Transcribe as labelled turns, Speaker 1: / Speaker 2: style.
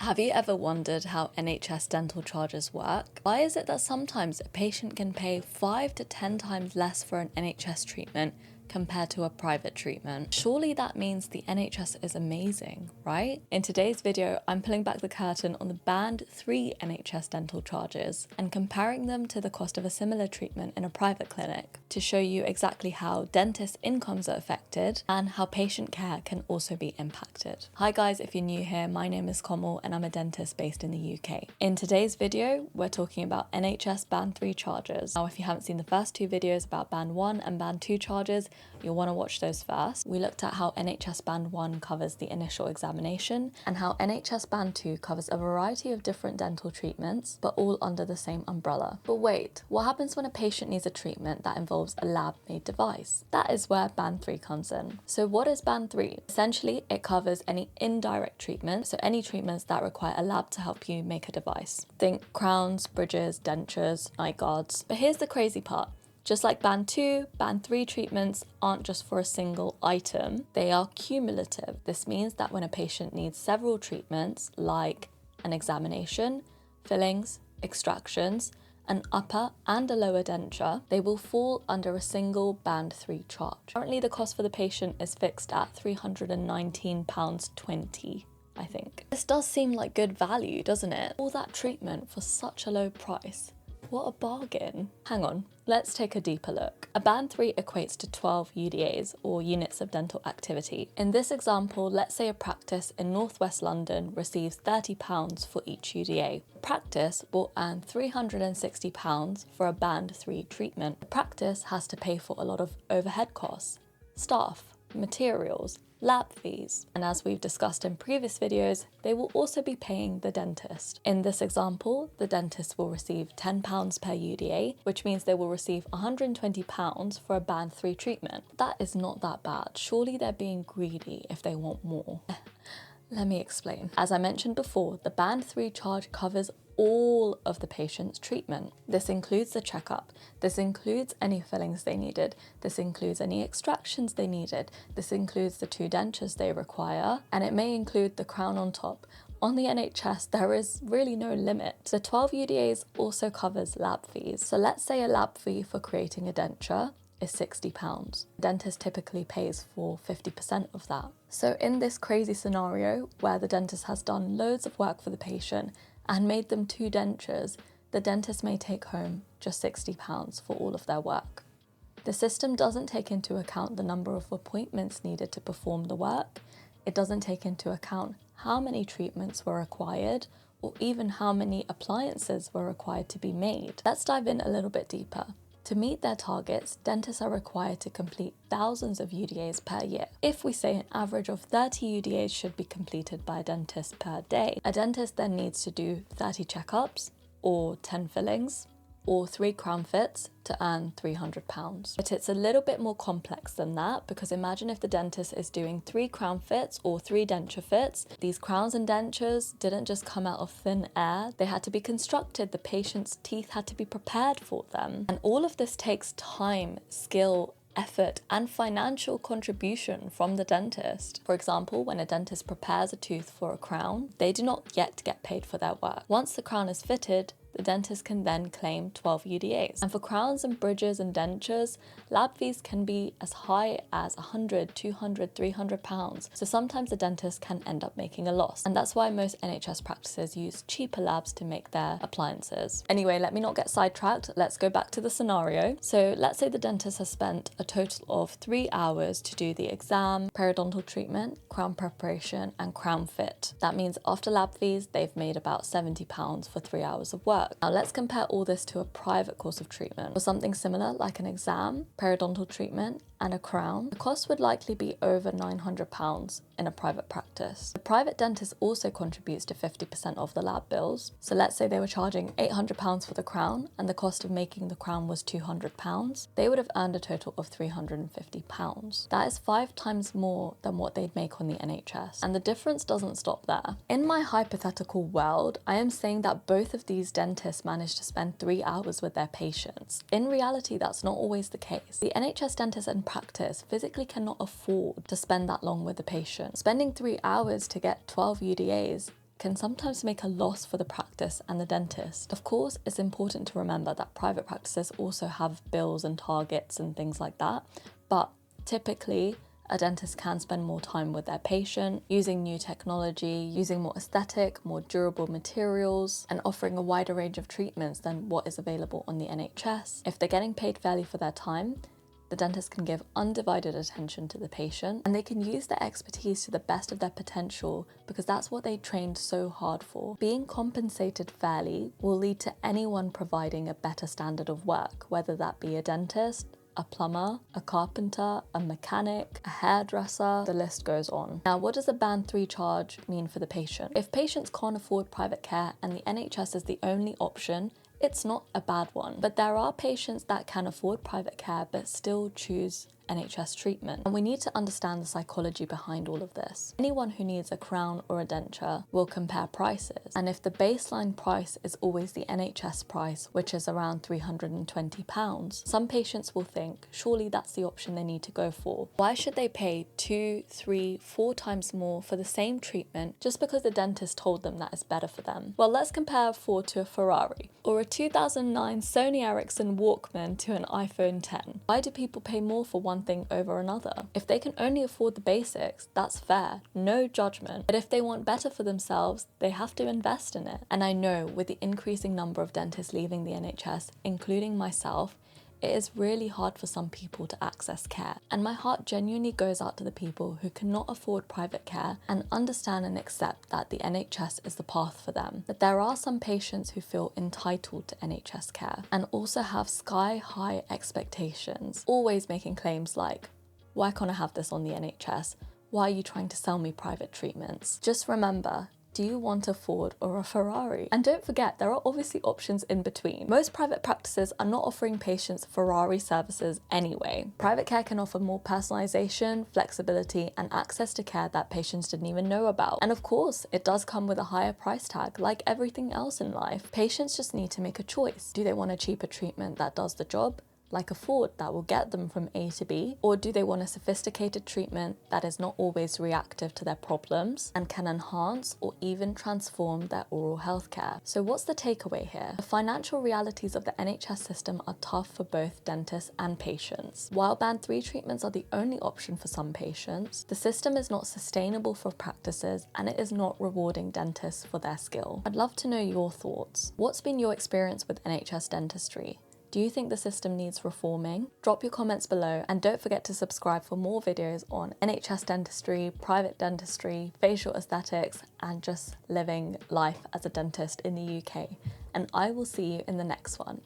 Speaker 1: Have you ever wondered how NHS dental charges work? Why is it that sometimes a patient can pay 5 to 10 times less for an NHS treatment compared to a private treatment? Surely that means the NHS is amazing, right? In today's video, I'm pulling back the curtain on the Band 3 NHS dental charges and comparing them to the cost of a similar treatment in a private clinic to show you exactly how dentist incomes are affected and how patient care can also be impacted. Hi guys, if you're new here, my name is Komal and I'm a dentist based in the UK. In today's video, we're talking about NHS Band 3 charges. Now, if you haven't seen the first two videos about Band 1 and Band 2 charges, you'll want to watch those first. We looked at how NHS Band 1 covers the initial examination and how NHS Band 2 covers a variety of different dental treatments, but all under the same umbrella. But wait, what happens when a patient needs a treatment that involves a lab-made device? That is where Band 3 comes in. So what is Band 3? Essentially, it covers any indirect treatment, so any treatments that require a lab to help you make a device. Think crowns, bridges, dentures, night guards. But here's the crazy part. Just like Band 2, Band 3 treatments aren't just for a single item, they are cumulative. This means that when a patient needs several treatments, like an examination, fillings, extractions, an upper and a lower denture, they will fall under a single Band 3 charge. Currently, the cost for the patient is fixed at £319.20. I think. This does seem like good value, doesn't it? All that treatment for such a low price. What a bargain. Hang on, let's take a deeper look. A Band 3 equates to 12 UDAs, or units of dental activity. In this example, let's say a practice in northwest London receives £30 for each UDA. The practice will earn £360 for a Band 3 treatment. The practice has to pay for a lot of overhead costs, staff, materials, lab fees, and as we've discussed in previous videos, they will also be paying the dentist. In this example, the dentist will receive £10 per UDA, which means they will receive £120 for a Band 3 treatment. That is not that bad. Surely they're being greedy if they want more. Let me explain. As I mentioned before, the Band 3 charge covers all of the patient's treatment. This includes the checkup. This includes any fillings they needed. This includes any extractions they needed. This includes the 2 dentures they require, and it may include the crown on top. On the NHS, there is really no limit. The 12 UDAs also covers lab fees. So let's say a lab fee for creating a denture is £60. The dentist typically pays for 50% of that. So in this crazy scenario where the dentist has done loads of work for the patient and made them 2 dentures, the dentist may take home just £60 for all of their work. The system doesn't take into account the number of appointments needed to perform the work. It doesn't take into account how many treatments were required or even how many appliances were required to be made. Let's dive in a little bit deeper. To meet their targets, dentists are required to complete thousands of UDAs per year. If we say an average of 30 UDAs should be completed by a dentist per day, a dentist then needs to do 30 checkups, or 10 fillings, or 3 crown fits to earn £300. But it's a little bit more complex than that, because imagine if the dentist is doing 3 crown fits or 3 denture fits. These crowns and dentures didn't just come out of thin air. They had to be constructed. The patient's teeth had to be prepared for them. And all of this takes time, skill, effort, and financial contribution from the dentist. For example, when a dentist prepares a tooth for a crown, they do not yet get paid for their work. Once the crown is fitted, the dentist can then claim 12 UDAs. And for crowns and bridges and dentures, lab fees can be as high as £100, £200, £300. So sometimes the dentist can end up making a loss. And that's why most NHS practices use cheaper labs to make their appliances. Anyway, let me not get sidetracked. Let's go back to the scenario. So let's say the dentist has spent a total of 3 hours to do the exam, periodontal treatment, crown preparation, and crown fit. That means after lab fees, they've made about £70 for 3 hours of work. Now let's compare all this to a private course of treatment. For something similar like an exam, periodontal treatment, and a crown, the cost would likely be over £900 in a private practice. The private dentist also contributes to 50% of the lab bills. So let's say they were charging £800 for the crown and the cost of making the crown was £200. They would have earned a total of £350. That is 5 times more than what they'd make on the NHS. And the difference doesn't stop there. In my hypothetical world, I am saying that both of these dentists manage to spend 3 hours with their patients. In reality, that's not always the case. The NHS dentists in practice physically cannot afford to spend that long with the patient. Spending 3 hours to get 12 UDAs can sometimes make a loss for the practice and the dentist. Of course, it's important to remember that private practices also have bills and targets and things like that, but typically a dentist can spend more time with their patient, using new technology, using more aesthetic, more durable materials, and offering a wider range of treatments than what is available on the NHS. If they're getting paid fairly for their time, the dentist can give undivided attention to the patient, and they can use their expertise to the best of their potential because that's what they trained so hard for. Being compensated fairly will lead to anyone providing a better standard of work, whether that be a dentist, a plumber, a carpenter, a mechanic, a hairdresser, the list goes on. Now, what does a Band 3 charge mean for the patient? If patients can't afford private care and the NHS is the only option, it's not a bad one. But there are patients that can afford private care but still choose NHS treatment. And we need to understand the psychology behind all of this. Anyone who needs a crown or a denture will compare prices. And if the baseline price is always the NHS price, which is around £320, some patients will think, surely that's the option they need to go for. Why should they pay 2, 3, 4 times more for the same treatment just because the dentist told them that is better for them? Well, let's compare a Ford to a Ferrari, or a 2009 Sony Ericsson Walkman to an iPhone 10. Why do people pay more for one thing over another? If they can only afford the basics, that's fair, no judgment. But if they want better for themselves, they have to invest in it. And I know with the increasing number of dentists leaving the NHS, including myself, it is really hard for some people to access care. And my heart genuinely goes out to the people who cannot afford private care and understand and accept that the NHS is the path for them. But there are some patients who feel entitled to NHS care and also have sky-high expectations, always making claims like, why can't I have this on the NHS? Why are you trying to sell me private treatments? Just remember, do you want a Ford or a Ferrari? And don't forget, there are obviously options in between. Most private practices are not offering patients Ferrari services anyway. Private care can offer more personalization, flexibility, and access to care that patients didn't even know about. And of course, it does come with a higher price tag, like everything else in life. Patients just need to make a choice. Do they want a cheaper treatment that does the job, like a Ford that will get them from A to B? Or do they want a sophisticated treatment that is not always reactive to their problems and can enhance or even transform their oral health care? So what's the takeaway here? The financial realities of the NHS system are tough for both dentists and patients. While Band 3 treatments are the only option for some patients, the system is not sustainable for practices and it is not rewarding dentists for their skill. I'd love to know your thoughts. What's been your experience with NHS dentistry? Do you think the system needs reforming? Drop your comments below and don't forget to subscribe for more videos on NHS dentistry, private dentistry, facial aesthetics, and just living life as a dentist in the UK. And I will see you in the next one.